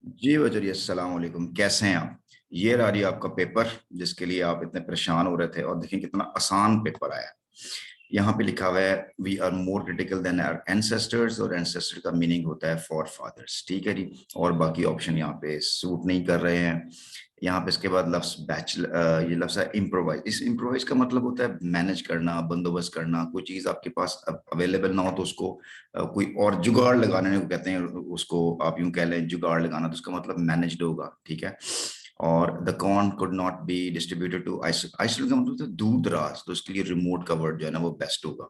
जी वजरी, अस्सलाम वालेकुम। कैसे हैं आप? ये रहा जी आपका पेपर जिसके लिए आप इतने परेशान हो रहे थे, और देखिए कितना आसान पेपर आया है। यहाँ पे लिखा हुआ है we are more critical than our ancestors, और एंसेस्टर का मीनिंग होता है फॉर फादर्स। ठीक है जी। और बाकी ऑप्शन यहाँ पे सूट नहीं कर रहे हैं। यहाँ पे इसके बाद लफ्ज बैचलर, ये लफ्ज है इम्प्रोवाइज। इस इम्प्रोवाइज का मतलब होता है मैनेज करना, बंदोबस्त करना। कोई चीज आपके पास अवेलेबल ना हो तो उसको कोई और जुगाड़ लगाने को कहते हैं। उसको आप यूं कह लें जुगाड़ लगाना, तो उसका मतलब मैनेज्ड होगा। ठीक है। और the corn could not be distributed to isolate का मतलब दूर दराज, तो उसके लिए रिमोट का वर्ड जो है ना वो बेस्ट होगा।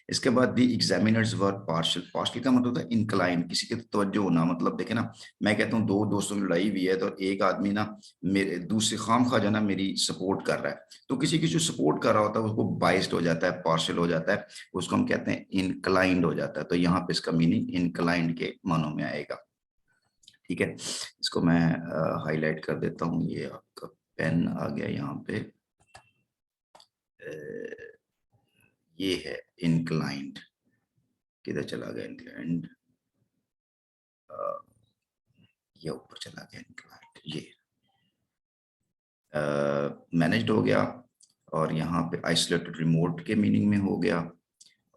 इसके बाद दी एग्जामिनर्स वर पार्शियल। पार्शियल का मतलब होता है इंक्लाइन, किसी के तवज्जो होना। मतलब देखे ना, मैं कहता हूँ दो दोस्तों की लड़ाई हुई है तो एक आदमी ना मेरे दूसरे खाम खा जाना मेरी सपोर्ट कर रहा है, तो किसी की जो सपोर्ट कर रहा होता है उसको बाइस्ड हो जाता है, पार्शियल हो जाता है, उसको हम कहते हैं इनक्लाइंड हो जाता है। तो यहाँ पे इसका मीनिंग इनक्लाइंड के मानों में आएगा। ठीक है। इसको मैं हाईलाइट कर देता हूँ। ये आपका पेन आ गया यहाँ पे। ये है इनक्लाइंड। किधर चला गया इनक्लाइंड? ये ऊपर चला गया इनक्लाइंड। ये मैनेज्ड हो गया, और यहाँ पे आइसोलेटेड रिमोट के मीनिंग में हो गया,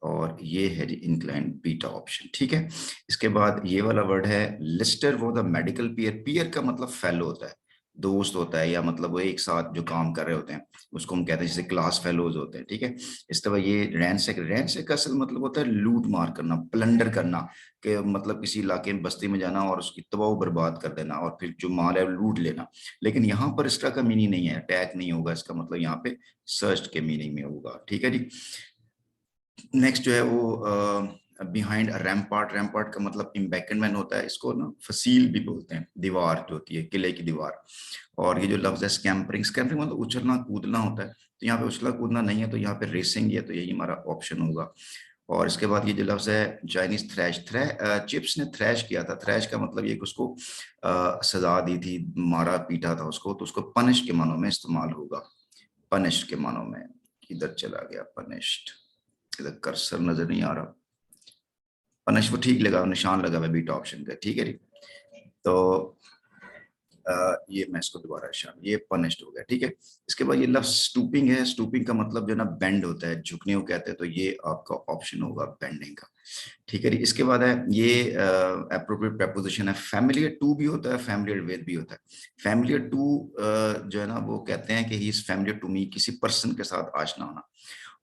और ये है जी इंक्लाइंड बीटा ऑप्शन। ठीक है। इसके बाद ये वाला वर्ड है लिस्टर, वो द मेडिकल पीयर। पीयर का मतलब फेलो होता है, दोस्त होता है, या मतलब वो एक साथ जो काम कर रहे होते हैं उसको हम कहते हैं, जैसे क्लास फेलोज होते हैं। ठीक है। इस तरह ये रैंसैक, रैंसैक का असल मतलब होता है लूट मार करना, प्लंडर करना। कि मतलब किसी इलाके में बस्ती में जाना और उसकी तबाह बर्बाद कर देना, और फिर जो माल है लूट लेना। लेकिन यहाँ पर इसका का मीनिंग नहीं है, अटैक नहीं होगा इसका मतलब, यहाँ पे सर्च के मीनिंग में होगा। ठीक है जी। नेक्स्ट जो है वो बिहाइंड रैम्पार्ट। रैम्पार्ट का मतलब एम्बैंकमेंट होता है, इसको ना फसील भी बोलते हैं, दीवार जो होती है, किले की दीवार। और ये जो लफ्ज है स्कैम्परिंग, स्कैम्परिंग मतलब उछलना कूदना होता है, तो यहाँ पे उछला कूदना नहीं है, तो यहाँ पे रेसिंग है, तो यही हमारा ऑप्शन होगा। और इसके बाद ये जो लफ्ज है चाइनीज थ्रैश, चिप्स ने थ्रैश किया था। थ्रैश का मतलब ये कि उसको सजा दी थी, मारा पीटा था उसको, तो उसको पनिश के मानों में इस्तेमाल होगा। पनिश के मानों में। किधर चला गया पनिश्ड? इधर कर्सर नजर नहीं आ रहा। पनिश वो ठीक लगा, निशान लगा हुआ बीटा ऑप्शन का। ठीक है जी। तो ये मैं इसको दोबारा शाम, ये पनिश्ड हो गया। ठीक है। इसके बाद ये लफ्ज स्टूपिंग है। स्टूपिंग का मतलब जो है ना बेंड होता है, झुकने को कहते हैं, तो ये आपका ऑप्शन होगा बेंडिंग का। ठीक है जी। इसके बाद है ये अप्रोप्रिएट preposition है। फैमिलियर टू भी होता है, फैमिलियर विद भी होता है। फैमिलियर टू जो है ना वो कहते हैं कि he is familiar to me, किसी पर्सन के साथ आशना होना।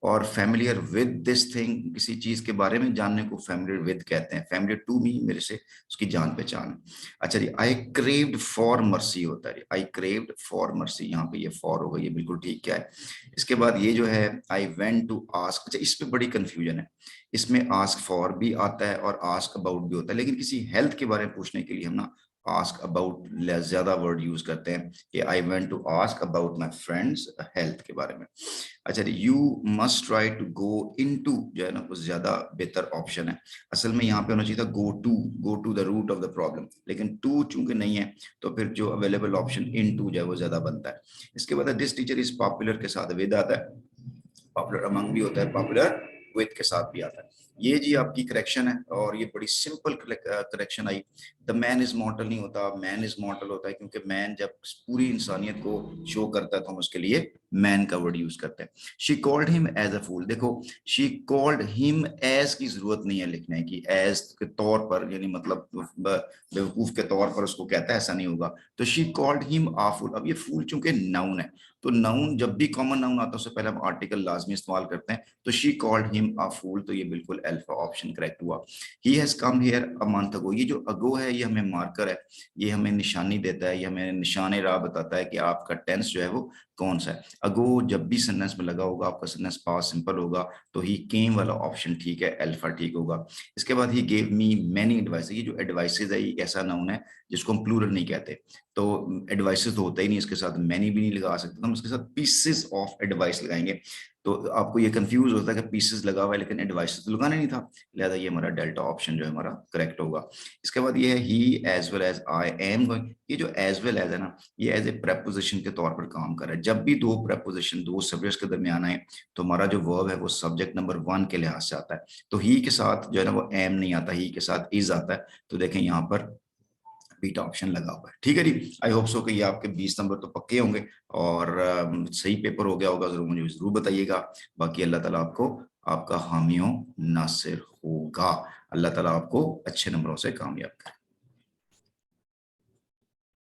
और फैमिलियर विद दिस थिंग, किसी चीज के बारे में जानने को फैमिलियर विद कहते हैं। फैमिलियर टू मी, मेरे से उसकी जान पहचान है। अच्छा जी, आई क्रेव्ड फॉर मर्सी होता है। आई क्रेव्ड फॉर मर्सी, यहाँ पे ये फॉर होगा, ये बिल्कुल ठीक क्या है। इसके बाद ये जो है आई वेंट टू आस्क। अच्छा, इस पे बड़ी कंफ्यूजन है। इसमें आस्क फॉर भी आता है और आस्क अबाउट भी होता है, लेकिन किसी हेल्थ के बारे में पूछने के लिए हम ना आस्क अबाउट ज्यादा वर्ड यूज करते हैं, कि I went to ask about my friend's health के बारे में। अच्छा, you must try to go into जो है ना कुछ ज्यादा बेहतर ऑप्शन है। असल में यहाँ पे होना चाहिए था go to the root of the problem, लेकिन टू चूंकि नहीं है तो फिर जो अवेलेबल ऑप्शन इन टू जो है वो ज्यादा बनता है। इसके बाद दिस टीचर इज पॉपुलर के साथ विद आता है, पॉपुलर अमंग भी होता है, पॉपुलर विद के साथ भी आता है। ये जी आपकी करेक्शन है, और ये बड़ी simple correction I. The man is मॉर्टल नहीं होता, मैन इज मॉर्टल होता है, क्योंकि मैन जब पूरी इंसानियत को शो करता है तो हम उसके लिए मैन का वर्ड यूज करते हैं। She called him as a fool. देखो, शी कॉल्ड हिम एज की जरूरत नहीं है लिखने की, एज के तौर पर, यानी मतलब बेवकूफ के तौर पर उसको कहता है, ऐसा नहीं होगा। तो शी कॉल्ड हिम आ फूल। अब ये फूल चूंकि नाउन है, तो नाउन जब भी कॉमन नाउन आता है उससे पहले हम आर्टिकल लाजमी इस्तेमाल करते हैं। तो शी कॉल्ड हिम अ फूल, तो ये बिल्कुल अल्फा ऑप्शन करेक्ट हुआ। He has come here a month ago. ये जो अगो है ये हमें मार्कर है, ये हमें निशानी देता है, ये हमें निशान राह बताता है कि आपका टेंस जो है वो कौन सा है। अगो जब भी सेंटेंस में लगा होगा आपका सेंटेंस पास्ट सिंपल होगा, तो ही केम वाला ऑप्शन ठीक है, अल्फा ठीक होगा। इसके बाद he gave me many advice. ये जो एडवाइसेज है ये ऐसा नाउन है जिसको हम प्लूरल नहीं कहते, तो एडवाइसेस तो होता ही नहीं, इसके साथ मैनी भी नहीं लगा सकते, तो हम इसके साथ पीसेस ऑफ एडवाइस लगाएंगे। तो आपको ये कंफ्यूज होता है कि पीसेस लगा हुआ है लेकिन एडवाइसेस तो लगाना नहीं था, लिहाजा ये हमारा डेल्टा ऑप्शन जो है हमारा करेक्ट होगा। इसके बाद ये है ही as well as I am going. ये जो एज वेल एज है ना, ये एज ए प्रेपोजिशन के तौर पर काम कर रहा है। जब भी दो प्रेपोजिशन दो सब्जेक्ट्स के दरमियान आए तो हमारा जो वर्ब है वो सब्जेक्ट नंबर 1 के लिहाज से आता है। तो ही के साथ जो है ना वो एम नहीं आता, ही के साथ इज आता है। तो देखें यहाँ पर बीटा ऑप्शन लगा हुआ है। ठीक है जी, आई होप सो कि ये आपके 20 नंबर तो पक्के होंगे और सही पेपर हो गया होगा, जरूर मुझे जरूर बताइएगा। बाकी अल्लाह ताला आपको आपका हामियों नासिर होगा। अल्लाह ताला आपको अच्छे नंबरों से कामयाब करे।